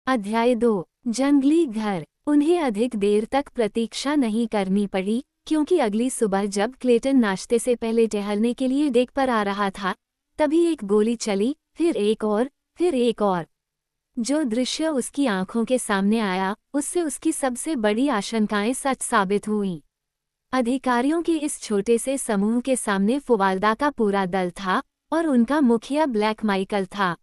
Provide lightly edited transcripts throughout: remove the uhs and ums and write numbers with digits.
अध्याय 2 जंगली घर। उन्हें अधिक देर तक प्रतीक्षा नहीं करनी पड़ी, क्योंकि अगली सुबह जब क्लेटन नाश्ते से पहले टहलने के लिए डेक पर आ रहा था, तभी एक गोली चली, फिर एक और, फिर एक और। जो दृश्य उसकी आंखों के सामने आया, उससे उसकी सबसे बड़ी आशंकाएं सच साबित हुईं। अधिकारियों के इस छोटे से समूह के सामने फुवाल्दा का पूरा दल था, और उनका मुखिया ब्लैक माइकल था।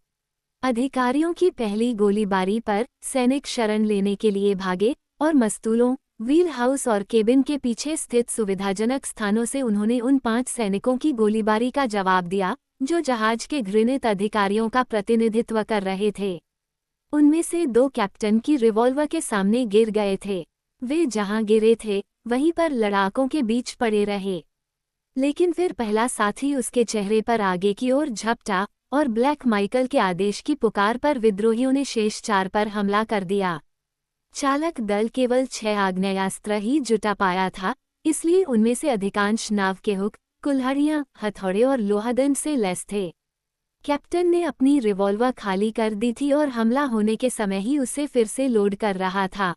अधिकारियों की पहली गोलीबारी पर सैनिक शरण लेने के लिए भागे, और मस्तूलों, व्हील हाउस और केबिन के पीछे स्थित सुविधाजनक स्थानों से उन्होंने उन 5 सैनिकों की गोलीबारी का जवाब दिया, जो जहाज के घृणित अधिकारियों का प्रतिनिधित्व कर रहे थे। उनमें से 2 कैप्टन की रिवॉल्वर के सामने गिर गए थे। वे जहां गिरे थे, वहीं पर लड़ाकों के बीच पड़े रहे। लेकिन फिर पहला साथी उसके चेहरे पर आगे की ओर झपटा, और ब्लैक माइकल के आदेश की पुकार पर विद्रोहियों ने शेष 4 पर हमला कर दिया। चालक दल केवल 6 आग्नेयास्त्र ही जुटा पाया था, इसलिए उनमें से अधिकांश नाव के हुक, कुल्हाड़ियां, हथौड़े और लोहादंड से लैस थे। कैप्टन ने अपनी रिवॉल्वर खाली कर दी थी और हमला होने के समय ही उसे फिर से लोड कर रहा था।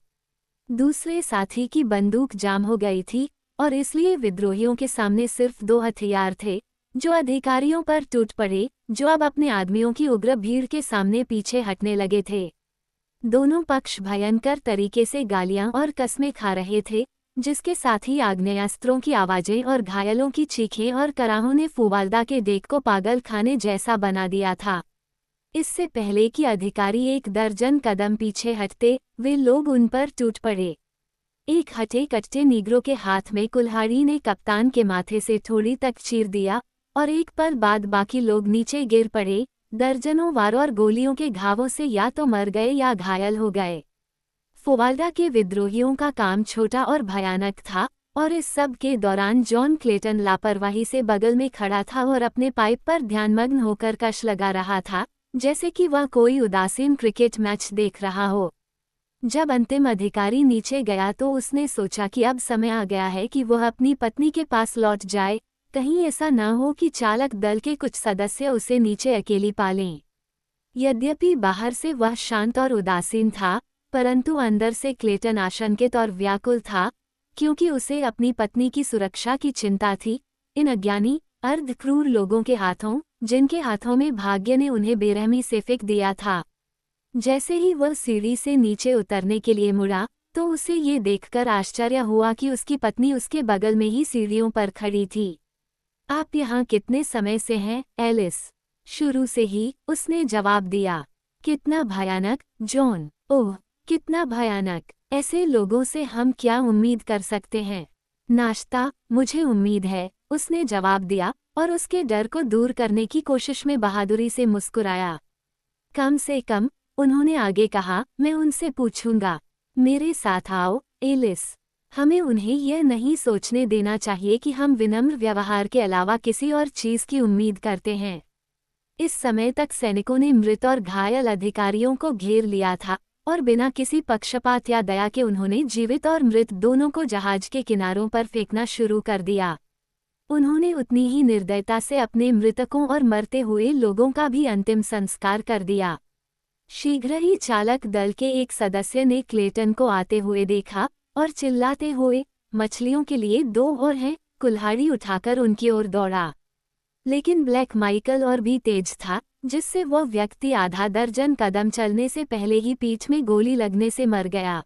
दूसरे साथी की बंदूक जाम हो गई थी, और इसलिए विद्रोहियों के सामने सिर्फ 2 हथियार थे, जो अधिकारियों पर टूट पड़े, जो अब अपने आदमियों की उग्र भीड़ के सामने पीछे हटने लगे थे। दोनों पक्ष भयंकर तरीके से गालियां और कस्में खा रहे थे, जिसके साथ ही आग्नेयास्त्रों की आवाजें और घायलों की चीखें और कराहों ने फुवाल्दा के डेक को पागल खाने जैसा बना दिया था। इससे पहले कि अधिकारी 1 दर्जन कदम पीछे हटते, वे लोग उन पर टूट पड़े। एक हटे कट्टे नीग्रो के हाथ में कुल्हाड़ी ने कप्तान के माथे से थोड़ी तक चीर दिया, और एक पल बाद बाकी लोग नीचे गिर पड़े, दर्जनों वार और गोलियों के घावों से या तो मर गए या घायल हो गए। फुवाल्दा के विद्रोहियों का काम छोटा और भयानक था, और इस सब के दौरान जॉन क्लेटन लापरवाही से बगल में खड़ा था और अपने पाइप पर ध्यानमग्न होकर कश लगा रहा था, जैसे कि वह कोई उदासीन क्रिकेट मैच देख रहा हो। जब अंतिम अधिकारी नीचे गया तो उसने सोचा कि अब समय आ गया है कि वह अपनी पत्नी के पास लौट जाए, कहीं ऐसा न हो कि चालक दल के कुछ सदस्य उसे नीचे अकेली पालें। यद्यपि बाहर से वह शांत और उदासीन था, परंतु अंदर से क्लेटन आशंकित और व्याकुल था, क्योंकि उसे अपनी पत्नी की सुरक्षा की चिंता थी, इन अज्ञानी, अर्धक्रूर लोगों के हाथों, जिनके हाथों में भाग्य ने उन्हें बेरहमी से फेंक दिया था। जैसे ही वह सीढ़ी से नीचे उतरने के लिए मुड़ा, तो उसे ये देखकर आश्चर्य हुआ कि उसकी पत्नी उसके बगल में ही सीढ़ियों पर खड़ी थी। आप यहाँ कितने समय से हैं, एलिस? शुरू से ही, उसने जवाब दिया। कितना भयानक, जॉन। ओह, कितना भयानक। ऐसे लोगों से हम क्या उम्मीद कर सकते हैं? नाश्ता, मुझे उम्मीद है, उसने जवाब दिया, और उसके डर को दूर करने की कोशिश में बहादुरी से मुस्कुराया। कम से कम, उन्होंने आगे कहा, मैं उनसे पूछूंगा। मेरे साथ आओ, एलिस। हमें उन्हें यह नहीं सोचने देना चाहिए कि हम विनम्र व्यवहार के अलावा किसी और चीज की उम्मीद करते हैं। इस समय तक सैनिकों ने मृत और घायल अधिकारियों को घेर लिया था, और बिना किसी पक्षपात या दया के उन्होंने जीवित और मृत दोनों को जहाज के किनारों पर फेंकना शुरू कर दिया। उन्होंने उतनी ही निर्दयता से अपने मृतकों और मरते हुए लोगों का भी अंतिम संस्कार कर दिया। शीघ्र ही चालक दल के एक सदस्य ने क्लेटन को आते हुए देखा, और चिल्लाते हुए, मछलियों के लिए 2 और हैं, कुल्हाड़ी उठाकर उनकी ओर दौड़ा। लेकिन ब्लैक माइकल और भी तेज था, जिससे वह व्यक्ति आधा दर्जन कदम चलने से पहले ही पीठ में गोली लगने से मर गया।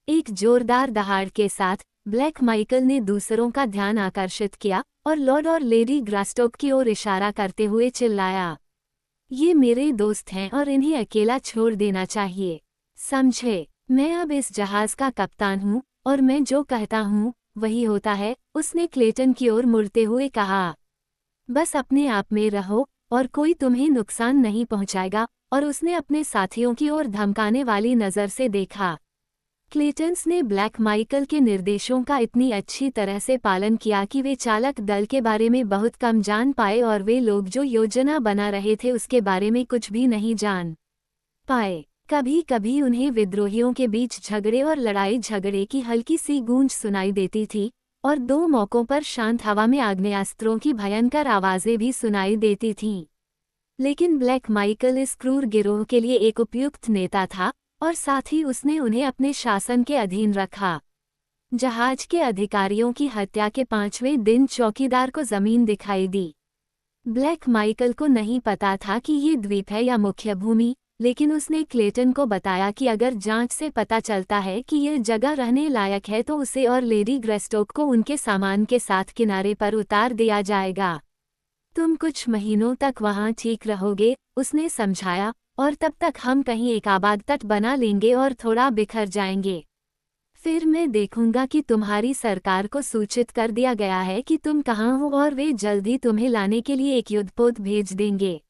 एक जोरदार दहाड़ के साथ ब्लैक माइकल ने दूसरों का ध्यान आकर्षित किया, और लॉर्ड और लेडी ग्रास्टोक की ओर इशारा करते हुए चिल्लाया, ये मेरे दोस्त हैं और इन्हें अकेला छोड़ देना चाहिए। समझे? मैं अब इस जहाज का कप्तान हूँ, और मैं जो कहता हूँ, वही होता है, उसने क्लेटन की ओर मुड़ते हुए कहा। बस अपने आप में रहो, और कोई तुम्हें नुकसान नहीं पहुँचाएगा, और उसने अपने साथियों की ओर धमकाने वाली नज़र से देखा। क्लेटन्स ने ब्लैक माइकल के निर्देशों का इतनी अच्छी तरह से पालन किया कि वे चालक दल के बारे में बहुत कम जान पाए, और वे लोग जो योजना बना रहे थे उसके बारे में कुछ भी नहीं जान पाए। कभी कभी उन्हें विद्रोहियों के बीच झगड़े और लड़ाई झगड़े की हल्की सी गूंज सुनाई देती थी, और 2 मौकों पर शांत हवा में आग्नेयास्त्रों की भयंकर आवाजें भी सुनाई देती थीं। लेकिन ब्लैक माइकल इस क्रूर गिरोह के लिए एक उपयुक्त नेता था, और साथ ही उसने उन्हें अपने शासन के अधीन रखा। जहाज के अधिकारियों की हत्या के 5वें दिन चौकीदार को जमीन दिखाई दी। ब्लैक माइकल को नहीं पता था कि ये द्वीप है या मुख्य भूमि, लेकिन उसने क्लेटन को बताया कि अगर जांच से पता चलता है कि यह जगह रहने लायक है तो उसे और लेडी ग्रेस्टोक को उनके सामान के साथ किनारे पर उतार दिया जाएगा। तुम कुछ महीनों तक वहां ठीक रहोगे, उसने समझाया, और तब तक हम कहीं एक आबाद तट बना लेंगे और थोड़ा बिखर जाएंगे। फिर मैं देखूंगा कि तुम्हारी सरकार को सूचित कर दिया गया है कि तुम कहाँ हो और वे जल्द ही तुम्हें लाने के लिए एक युद्धपोत भेज देंगे।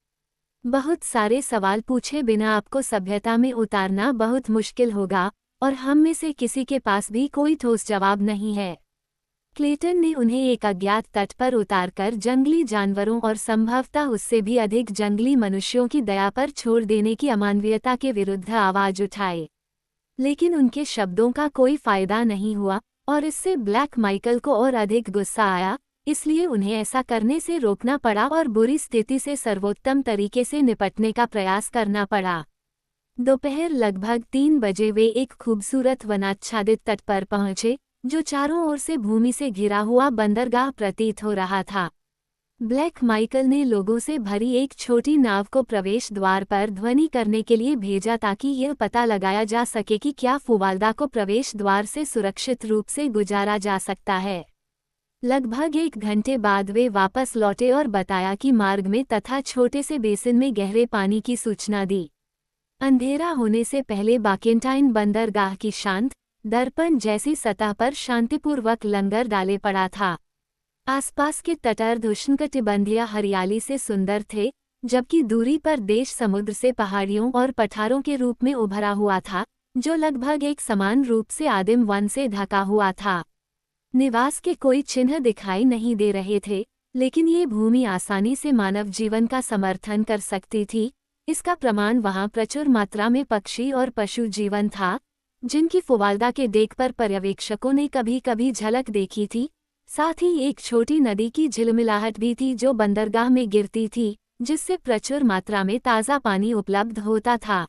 बहुत सारे सवाल पूछे बिना आपको सभ्यता में उतारना बहुत मुश्किल होगा, और हम में से किसी के पास भी कोई ठोस जवाब नहीं है। क्लेटन ने उन्हें एक अज्ञात तट पर उतारकर जंगली जानवरों और संभवतः उससे भी अधिक जंगली मनुष्यों की दया पर छोड़ देने की अमानवीयता के विरुद्ध आवाज उठाए। लेकिन उनके शब्दों का कोई फायदा नहीं हुआ, और इससे ब्लैक माइकल को और अधिक गुस्सा आया, इसलिए उन्हें ऐसा करने से रोकना पड़ा और बुरी स्थिति से सर्वोत्तम तरीके से निपटने का प्रयास करना पड़ा। दोपहर लगभग 3 बजे वे एक खूबसूरत वनाच्छादित तट पर पहुंचे, जो चारों ओर से भूमि से घिरा हुआ बंदरगाह प्रतीत हो रहा था। ब्लैक माइकल ने लोगों से भरी एक छोटी नाव को प्रवेश द्वार पर ध्वनि करने के लिए भेजा ताकि यह पता लगाया जा सके कि क्या फुवाल्दा को प्रवेश द्वार से सुरक्षित रूप से गुजारा जा सकता है। लगभग 1 घंटे बाद वे वापस लौटे और बताया कि मार्ग में तथा छोटे से बेसिन में गहरे पानी की सूचना दी। अंधेरा होने से पहले बाकेंटाइन बंदरगाह की शांत, दर्पण जैसी सतह पर शांतिपूर्वक लंगर डाले पड़ा था। आसपास के तटर्ध उष्णकटिबंधीय हरियाली से सुंदर थे, जबकि दूरी पर देश समुद्र से पहाड़ियों और पठारों के रूप में उभरा हुआ था, जो लगभग एक समान रूप से आदिम वन से ढका हुआ था। निवास के कोई चिन्ह दिखाई नहीं दे रहे थे, लेकिन ये भूमि आसानी से मानव जीवन का समर्थन कर सकती थी। इसका प्रमाण वहां प्रचुर मात्रा में पक्षी और पशु जीवन था, जिनकी फुवाल्दा के डेक पर पर्यवेक्षकों ने कभी कभी झलक देखी थी। साथ ही एक छोटी नदी की झिलमिलाहट भी थी जो बंदरगाह में गिरती थी, जिससे प्रचुर मात्रा में ताज़ा पानी उपलब्ध होता था।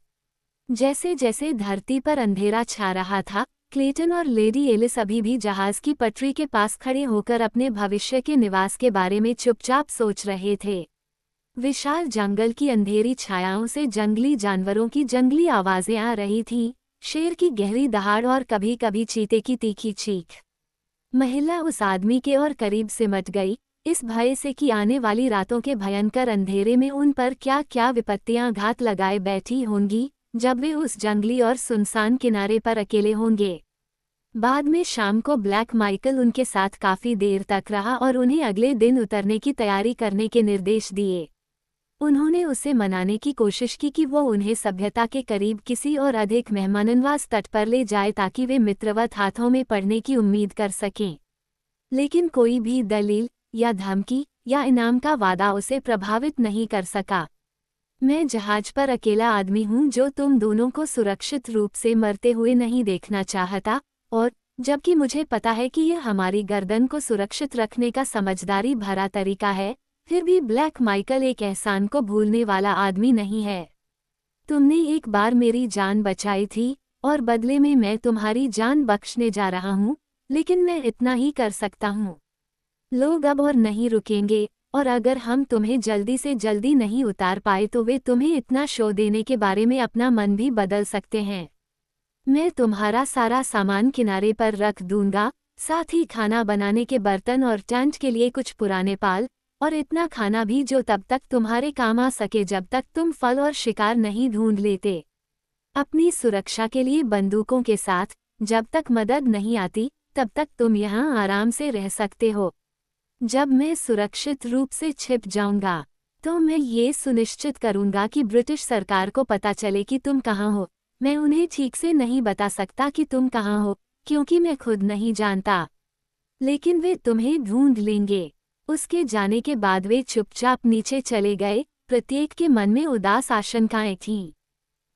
जैसे जैसे धरती पर अंधेरा छा रहा था, क्लेटन और लेडी एलिस अभी भी जहाज की पटरी के पास खड़े होकर अपने भविष्य के निवास के बारे में चुपचाप सोच रहे थे। विशाल जंगल की अंधेरी छायाओं से जंगली जानवरों की जंगली आवाजें आ रही थीं, शेर की गहरी दहाड़ और कभी कभी चीते की तीखी चीख। महिला उस आदमी के और करीब सिमट गई, इस भय से कि आने वाली रातों के भयंकर अंधेरे में उन पर क्या क्या विपत्तियां घात लगाए बैठी होंगी, जब वे उस जंगली और सुनसान किनारे पर अकेले होंगे। बाद में शाम को ब्लैक माइकल उनके साथ काफी देर तक रहा और उन्हें अगले दिन उतरने की तैयारी करने के निर्देश दिए। उन्होंने उसे मनाने की कोशिश की कि वो उन्हें सभ्यता के करीब किसी और अधिक मेहमाननवाज तट पर ले जाए ताकि वे मित्रवत हाथों में पड़ने की उम्मीद कर सकें। लेकिन कोई भी दलील या धमकी या इनाम का वादा उसे प्रभावित नहीं कर सका। मैं जहाज पर अकेला आदमी हूँ जो तुम दोनों को सुरक्षित रूप से मरते हुए नहीं देखना चाहता, और जबकि मुझे पता है कि यह हमारी गर्दन को सुरक्षित रखने का समझदारी भरा तरीका है, फिर भी ब्लैक माइकल एक एहसान को भूलने वाला आदमी नहीं है। तुमने एक बार मेरी जान बचाई थी और बदले में मैं तुम्हारी जान बख्शने जा रहा हूँ, लेकिन मैं इतना ही कर सकता हूँ। लोग अब और नहीं रुकेंगे, और अगर हम तुम्हें जल्दी से जल्दी नहीं उतार पाए तो वे तुम्हें इतना शो देने के बारे में अपना मन भी बदल सकते हैं। मैं तुम्हारा सारा सामान किनारे पर रख दूंगा, साथ ही खाना बनाने के बर्तन और टेंट के लिए कुछ पुराने पाल, और इतना खाना भी जो तब तक तुम्हारे काम आ सके जब तक तुम फल और शिकार नहीं ढूंढ लेते। अपनी सुरक्षा के लिए बंदूकों के साथ, जब तक मदद नहीं आती तब तक तुम यहाँ आराम से रह सकते हो। जब मैं सुरक्षित रूप से छिप जाऊंगा तो मैं ये सुनिश्चित करूंगा कि ब्रिटिश सरकार को पता चले कि तुम कहाँ हो। मैं उन्हें ठीक से नहीं बता सकता कि तुम कहाँ हो, क्योंकि मैं खुद नहीं जानता, लेकिन वे तुम्हें ढूंढ लेंगे। उसके जाने के बाद वे चुपचाप नीचे चले गए, प्रत्येक के मन में उदास आशंकाएं थीं।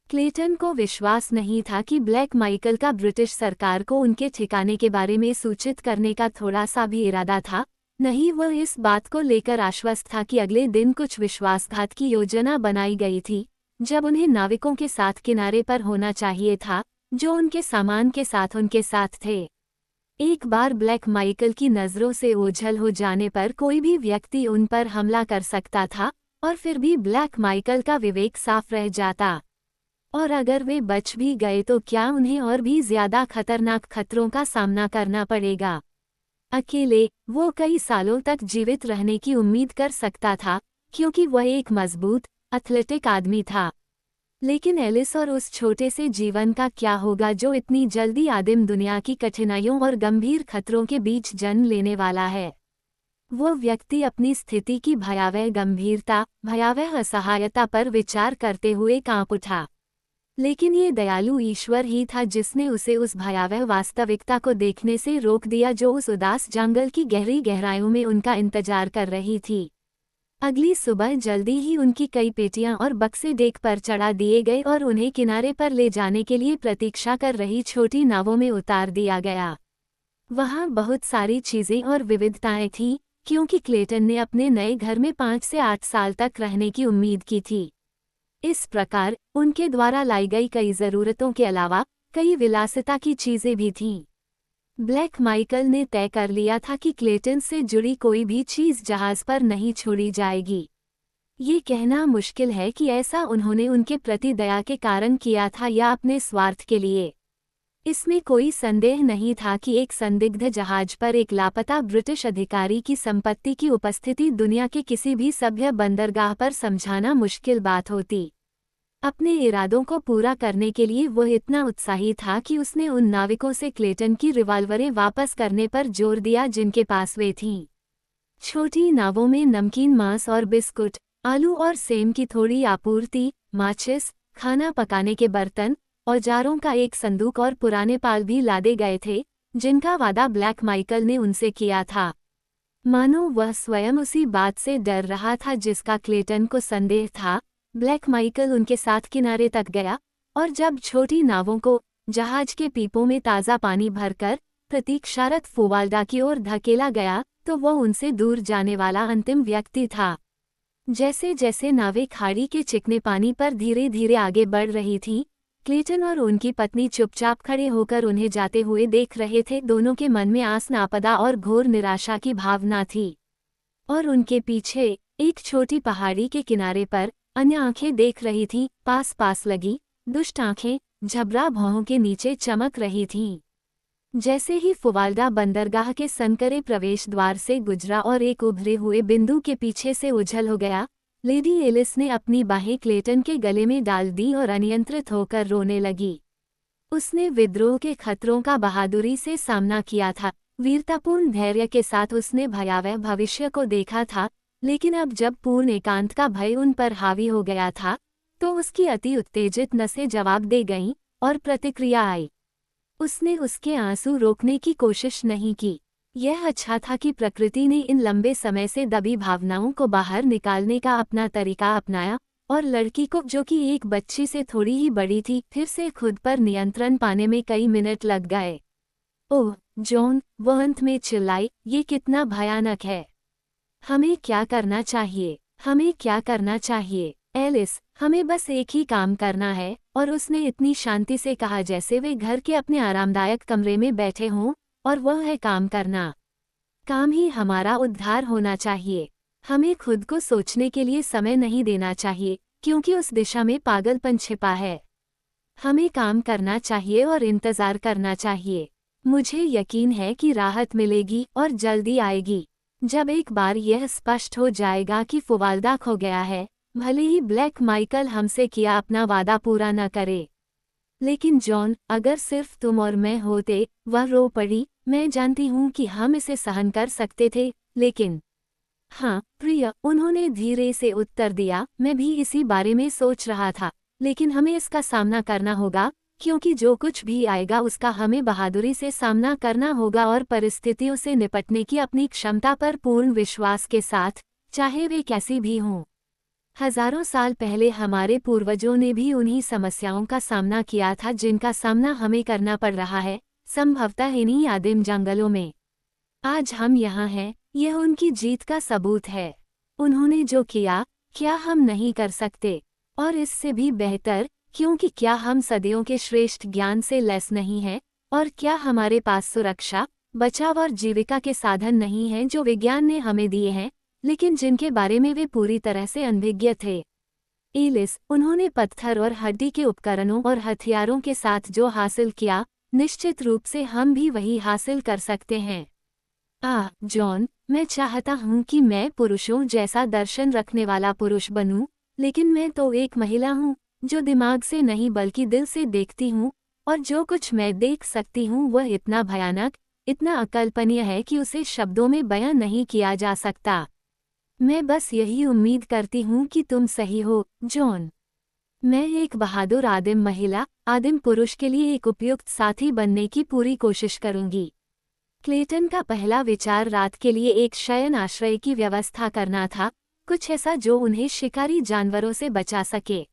क्लेटन को विश्वास नहीं था कि ब्लैक माइकल का ब्रिटिश सरकार को उनके ठिकाने के बारे में सूचित करने का थोड़ा सा भी इरादा था, नहीं वह इस बात को लेकर आश्वस्त था कि अगले दिन कुछ विश्वासघात की योजना बनाई गई थी। जब उन्हें नाविकों के साथ किनारे पर होना चाहिए था, जो उनके सामान के साथ उनके साथ थे। एक बार ब्लैक माइकल की नज़रों से ओझल हो जाने पर कोई भी व्यक्ति उन पर हमला कर सकता था, और फिर भी ब्लैक माइकल का विवेक साफ रह जाता। और अगर वे बच भी गए तो क्या उन्हें और भी ज्यादा खतरनाक खतरों का सामना करना पड़ेगा। अकेले वो कई सालों तक जीवित रहने की उम्मीद कर सकता था, क्योंकि वह एक मजबूत, एथलेटिक आदमी था। लेकिन एलिस और उस छोटे से जीवन का क्या होगा जो इतनी जल्दी आदिम दुनिया की कठिनाइयों और गंभीर खतरों के बीच जन्म लेने वाला है। वो व्यक्ति अपनी स्थिति की भयावह गंभीरता, भयावह असहायता पर विचार करते हुए कांप उठा। लेकिन ये दयालु ईश्वर ही था जिसने उसे उस भयावह वास्तविकता को देखने से रोक दिया जो उस उदास जंगल की गहरी गहराइयों में उनका इंतजार कर रही थी। अगली सुबह जल्दी ही उनकी कई पेटियां और बक्से डेक पर चढ़ा दिए गए और उन्हें किनारे पर ले जाने के लिए प्रतीक्षा कर रही छोटी नावों में उतार दिया गया। वहां बहुत सारी चीजें और विविधताएं थीं, क्योंकि क्लेटन ने अपने नए घर में 5 से 8 साल तक रहने की उम्मीद की थी। इस प्रकार उनके द्वारा लाई गई कई ज़रूरतों के अलावा कई विलासिता की चीज़ें भी थीं। ब्लैक माइकल ने तय कर लिया था कि क्लेटन से जुड़ी कोई भी चीज़ जहाज़ पर नहीं छोड़ी जाएगी। ये कहना मुश्किल है कि ऐसा उन्होंने उनके प्रति दया के कारण किया था या अपने स्वार्थ के लिए। इसमें कोई संदेह नहीं था कि एक संदिग्ध जहाज पर एक लापता ब्रिटिश अधिकारी की संपत्ति की उपस्थिति दुनिया के किसी भी सभ्य बंदरगाह पर समझाना मुश्किल बात होती। अपने इरादों को पूरा करने के लिए वह इतना उत्साही था कि उसने उन नाविकों से क्लेटन की रिवॉल्वरें वापस करने पर जोर दिया जिनके पास वे थीं। छोटी नावों में नमकीन मांस और बिस्कुट, आलू और सेम की थोड़ी आपूर्ति, माचिस, खाना पकाने के बर्तन, औजारों का एक संदूक और पुराने पाल भी लादे गए थे, जिनका वादा ब्लैक माइकल ने उनसे किया था। मानो वह स्वयं उसी बात से डर रहा था जिसका क्लेटन को संदेह था। ब्लैक माइकल उनके साथ किनारे तक गया, और जब छोटी नावों को जहाज के पीपों में ताज़ा पानी भरकर प्रतीक्षारत फुवाल्डा की ओर धकेला गया, तो वह उनसे दूर जाने वाला अंतिम व्यक्ति था। जैसे जैसे नावें खाड़ी के चिकने पानी पर धीरे धीरे आगे बढ़ रही थीं, क्लेटन और उनकी पत्नी चुपचाप खड़े होकर उन्हें जाते हुए देख रहे थे। दोनों के मन में आस नापदा और घोर निराशा की भावना थी। और उनके पीछे एक छोटी पहाड़ी के किनारे पर अन्य आंखें देख रही थीं, पास पास लगी, दुष्ट आंखें झबरा भौहों के नीचे चमक रही थीं। जैसे ही फुवाल्डा बंदरगाह के संकरे प्रवेश द्वार से गुजरा और एक उभरे हुए बिंदु के पीछे से उछल हो गया, लेडी एलिस ने अपनी बाहें क्लेटन के गले में डाल दी और अनियंत्रित होकर रोने लगी। उसने विद्रोह के खतरों का बहादुरी से सामना किया था, वीरतापूर्ण धैर्य के साथ उसने भयावह भविष्य को देखा था, लेकिन अब जब पूर्ण एकांत का भय उन पर हावी हो गया था, तो उसकी अति उत्तेजित नसें जवाब दे गईं और प्रतिक्रिया आई। उसने उसके आंसू रोकने की कोशिश नहीं की। यह अच्छा था कि प्रकृति ने इन लंबे समय से दबी भावनाओं को बाहर निकालने का अपना तरीका अपनाया, और लड़की को, जो कि एक बच्ची से थोड़ी ही बड़ी थी, फिर से खुद पर नियंत्रण पाने में कई मिनट लग गए। ओह जॉन, वह अंत में चिल्लाई, ये कितना भयानक है। हमें क्या करना चाहिए? हमें क्या करना चाहिए? एलिस, हमें बस एक ही काम करना है। और उसने इतनी शांति से कहा जैसे वे घर के अपने आरामदायक कमरे में बैठे हों, और वह है काम करना। काम ही हमारा उद्धार होना चाहिए। हमें खुद को सोचने के लिए समय नहीं देना चाहिए, क्योंकि उस दिशा में पागलपन छिपा है। हमें काम करना चाहिए और इंतजार करना चाहिए। मुझे यकीन है कि राहत मिलेगी और जल्दी आएगी। जब एक बार यह स्पष्ट हो जाएगा कि फुवाल्डा खो गया है, भले ही ब्लैक माइकल हमसे किया अपना वादा पूरा न करे। लेकिन जॉन, अगर सिर्फ तुम और मैं होते, वह रो पड़ी, मैं जानती हूँ कि हम इसे सहन कर सकते थे, लेकिन हाँ प्रिय, उन्होंने धीरे से उत्तर दिया, मैं भी इसी बारे में सोच रहा था, लेकिन हमें इसका सामना करना होगा, क्योंकि जो कुछ भी आएगा उसका हमें बहादुरी से सामना करना होगा और परिस्थितियों से निपटने की अपनी क्षमता पर पूर्ण विश्वास के साथ, चाहे वे कैसी भी हों। हजारों साल पहले हमारे पूर्वजों ने भी उन्हीं समस्याओं का सामना किया था जिनका सामना हमें करना पड़ रहा है, संभवतः इन्हीं आदिम जंगलों में। आज हम यहाँ हैं, यह उनकी जीत का सबूत है। उन्होंने जो किया, क्या हम नहीं कर सकते? और इससे भी बेहतर, क्योंकि क्या हम सदियों के श्रेष्ठ ज्ञान से लैस नहीं हैं, और क्या हमारे पास सुरक्षा, बचाव और जीविका के साधन नहीं हैं जो विज्ञान ने हमें दिए हैं, लेकिन जिनके बारे में वे पूरी तरह से अनभिज्ञ थे। एलिस, उन्होंने पत्थर और हड्डी के उपकरणों और हथियारों के साथ जो हासिल किया, निश्चित रूप से हम भी वही हासिल कर सकते हैं। जॉन, मैं चाहता हूँ कि मैं पुरुषों जैसा दर्शन रखने वाला पुरुष बनूं, लेकिन मैं तो एक महिला हूँ, जो दिमाग से नहीं बल्कि दिल से देखती हूँ, और जो कुछ मैं देख सकती हूँ वह इतना भयानक, इतना अकल्पनीय है कि उसे शब्दों में बयां नहीं किया जा सकता। मैं बस यही उम्मीद करती हूँ कि तुम सही हो, जॉन। मैं एक बहादुर आदिम महिला, आदिम पुरुष के लिए एक उपयुक्त साथी बनने की पूरी कोशिश करूंगी। क्लेटन का पहला विचार रात के लिए एक शयन आश्रय की व्यवस्था करना था, कुछ ऐसा जो उन्हें शिकारी जानवरों से बचा सके।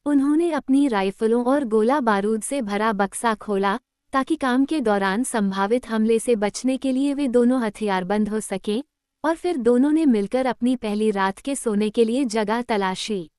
उन्होंने अपनी राइफलों और गोला बारूद से भरा बक्सा खोला, ताकि काम के दौरान संभावित हमले से बचने के लिए वे दोनों हथियारबंद हो सकें, और फिर दोनों ने मिलकर अपनी पहली रात के सोने के लिए जगह तलाशी।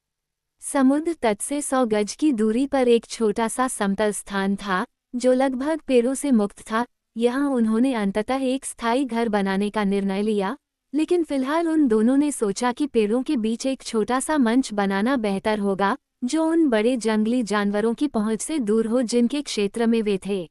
समुद्र तट से 100 गज की दूरी पर एक छोटा सा समतल स्थान था, जो लगभग पेड़ों से मुक्त था। यहाँ उन्होंने अंततः एक स्थायी घर बनाने का निर्णय लिया, लेकिन फिलहाल उन दोनों ने सोचा कि पेड़ों के बीच एक छोटा सा मंच बनाना बेहतर होगा, जो उन बड़े जंगली जानवरों की पहुंच से दूर हो जिनके क्षेत्र में वे थे।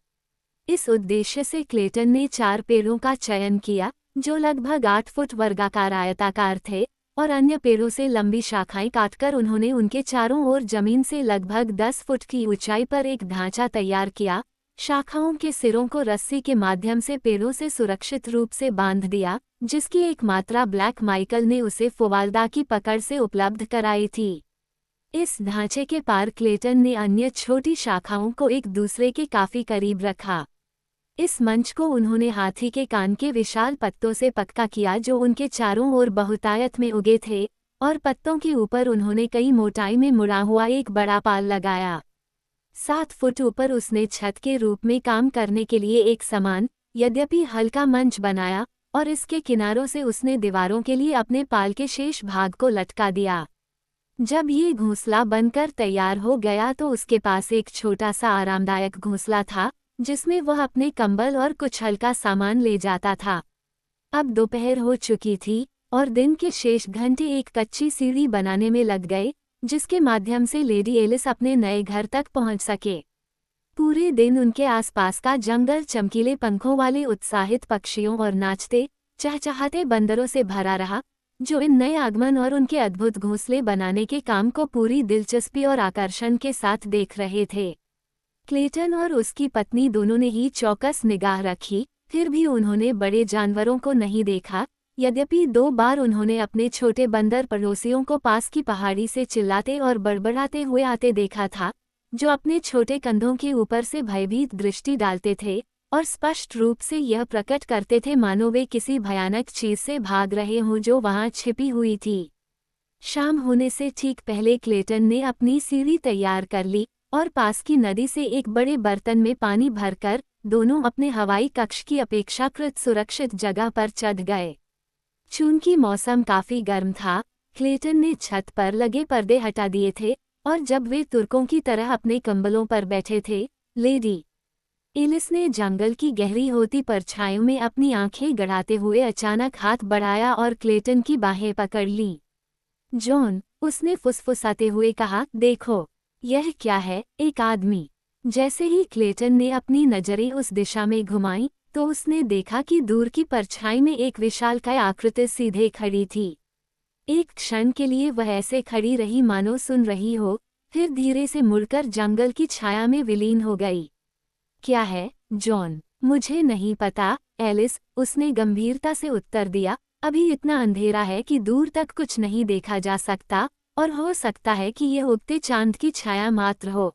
इस उद्देश्य से क्लेटन ने 4 पेड़ों का चयन किया, जो लगभग 8 फुट वर्गाकार आयताकार थे, और अन्य पेड़ों से लंबी शाखाएं काटकर उन्होंने उनके चारों ओर जमीन से लगभग 10 फुट की ऊंचाई पर एक ढांचा तैयार किया। शाखाओं के सिरों को रस्सी के माध्यम से पेड़ों से सुरक्षित रूप से बांध दिया, जिसकी एक मात्रा ब्लैक माइकल ने उसे फोवाल्दा की पकड़ से उपलब्ध कराई थी। इस ढांचे के पार क्लेटन ने अन्य छोटी शाखाओं को एक दूसरे के काफी करीब रखा। इस मंच को उन्होंने हाथी के कान के विशाल पत्तों से पक्का किया जो उनके चारों ओर बहुतायत में उगे थे, और पत्तों के ऊपर उन्होंने कई मोटाई में मुड़ा हुआ एक बड़ा पाल लगाया। 7 फुट ऊपर उसने छत के रूप में काम करने के लिए एक समान, यद्यपि हल्का मंच बनाया, और इसके किनारों से उसने दीवारों के लिए अपने पाल के शेष भाग को लटका दिया। जब ये घोंसला बनकर तैयार हो गया तो उसके पास एक छोटा सा आरामदायक घोंसला था, जिसमें वह अपने कंबल और कुछ हल्का सामान ले जाता था। अब दोपहर हो चुकी थी, और दिन के शेष घंटे एक कच्ची सीढ़ी बनाने में लग गए, जिसके माध्यम से लेडी एलिस अपने नए घर तक पहुंच सके। पूरे दिन उनके आसपास का जंगल चमकीले पंखों वाले उत्साहित पक्षियों और नाचते, चहचहाते बंदरों से भरा रहा, जो इन नए आगमन और उनके अद्भुत घोंसले बनाने के काम को पूरी दिलचस्पी और आकर्षण के साथ देख रहे थे। क्लेटन और उसकी पत्नी दोनों ने ही चौकस निगाह रखी, फिर भी उन्होंने बड़े जानवरों को नहीं देखा, यद्यपि 2 बार उन्होंने अपने छोटे बंदर पड़ोसियों को पास की पहाड़ी से चिल्लाते और बड़बड़ाते हुए आते देखा था, जो अपने छोटे कंधों के ऊपर से भयभीत दृष्टि डालते थे, और स्पष्ट रूप से यह प्रकट करते थे मानो वे किसी भयानक चीज से भाग रहे हों जो वहां छिपी हुई थी। शाम होने से ठीक पहले क्लेटन ने अपनी सीढ़ी तैयार कर ली, और पास की नदी से एक बड़े बर्तन में पानी भरकर दोनों अपने हवाई कक्ष की अपेक्षाकृत सुरक्षित जगह पर चढ़ गए। चूंकि मौसम काफी गर्म था, क्लेटन ने छत पर लगे पर्दे हटा दिए थे, और जब वे तुर्कों की तरह अपने कंबलों पर बैठे थे, लेडी एलिस ने जंगल की गहरी होती परछाइयों में अपनी आंखें गड़ाते हुए अचानक हाथ बढ़ाया और क्लेटन की बाहें पकड़ लीं। जॉन, उसने फुसफुसाते हुए कहा, देखो, यह क्या है, एक आदमी। जैसे ही क्लेटन ने अपनी नजरें उस दिशा में घुमाईं, तो उसने देखा कि दूर की परछाई में एक विशालकाय आकृति सीधे खड़ी थी। एक क्षण के लिए वह ऐसे खड़ी रही मानो सुन रही हो, फिर धीरे से मुड़कर जंगल की छाया में विलीन हो गई। क्या है, जॉन? मुझे नहीं पता, एलिस, उसने गंभीरता से उत्तर दिया। अभी इतना अंधेरा है कि दूर तक कुछ नहीं देखा जा सकता, और हो सकता है कि यह उगते चांद की छाया मात्र हो।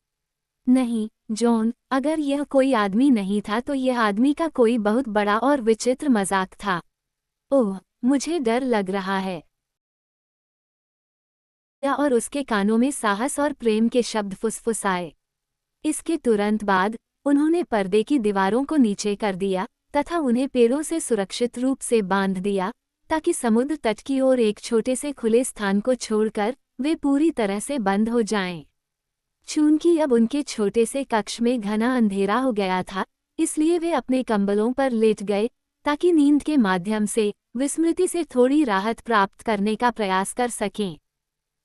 नहीं, जॉन, अगर यह कोई आदमी नहीं था तो यह आदमी का कोई बहुत बड़ा और विचित्र मजाक था। ओह, मुझे डर लग रहा है। और उसके कानों में साहस और प्रेम के शब्द फुसफुसाए। इसके तुरंत बाद उन्होंने पर्दे की दीवारों को नीचे कर दिया तथा उन्हें पेड़ों से सुरक्षित रूप से बांध दिया, ताकि समुद्र तट की ओर एक छोटे से खुले स्थान को छोड़कर वे पूरी तरह से बंद हो जाएं। चूंकि अब उनके छोटे से कक्ष में घना अंधेरा हो गया था, इसलिए वे अपने कंबलों पर लेट गए ताकि नींद के माध्यम से विस्मृति से थोड़ी राहत प्राप्त करने का प्रयास कर सकें।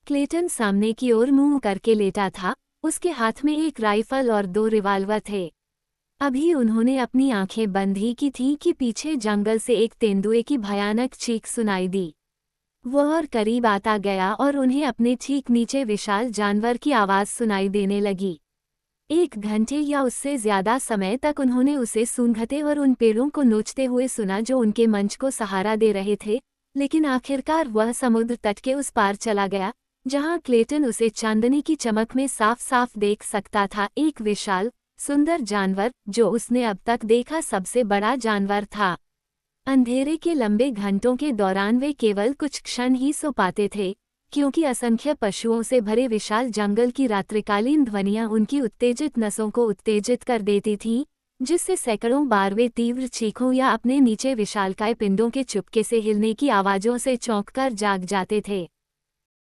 क्लेटन सामने की ओर मुंह करके लेटा था, उसके हाथ में एक राइफल और 2 रिवाल्वर थे। अभी उन्होंने अपनी आंखें बंद ही की थीं कि पीछे जंगल से एक तेंदुए की भयानक चीख सुनाई दी। वह और करीब आता गया और उन्हें अपने ठीक नीचे विशाल जानवर की आवाज़ सुनाई देने लगी। 1 घंटे या उससे ज्यादा समय तक उन्होंने उसे सूंघते और उन पेड़ों को नोचते हुए सुना जो उनके मंच को सहारा दे रहे थे, लेकिन आखिरकार वह समुद्र तट के उस पार चला गया, जहां क्लेटन उसे चांदनी की चमक में साफ साफ देख सकता था। एक विशाल, सुंदर जानवर, जो उसने अब तक देखा सबसे बड़ा जानवर था। अंधेरे के लंबे घंटों के दौरान वे केवल कुछ क्षण ही सो पाते थे, क्योंकि असंख्य पशुओं से भरे विशाल जंगल की रात्रिकालीन ध्वनियां उनकी उत्तेजित नसों को उत्तेजित कर देती थीं, जिससे सैकड़ों बार वे तीव्र चीखों या अपने नीचे विशालकाय पिंडों के चुपके से हिलने की आवाज़ों से चौंककर जाग जाते थे।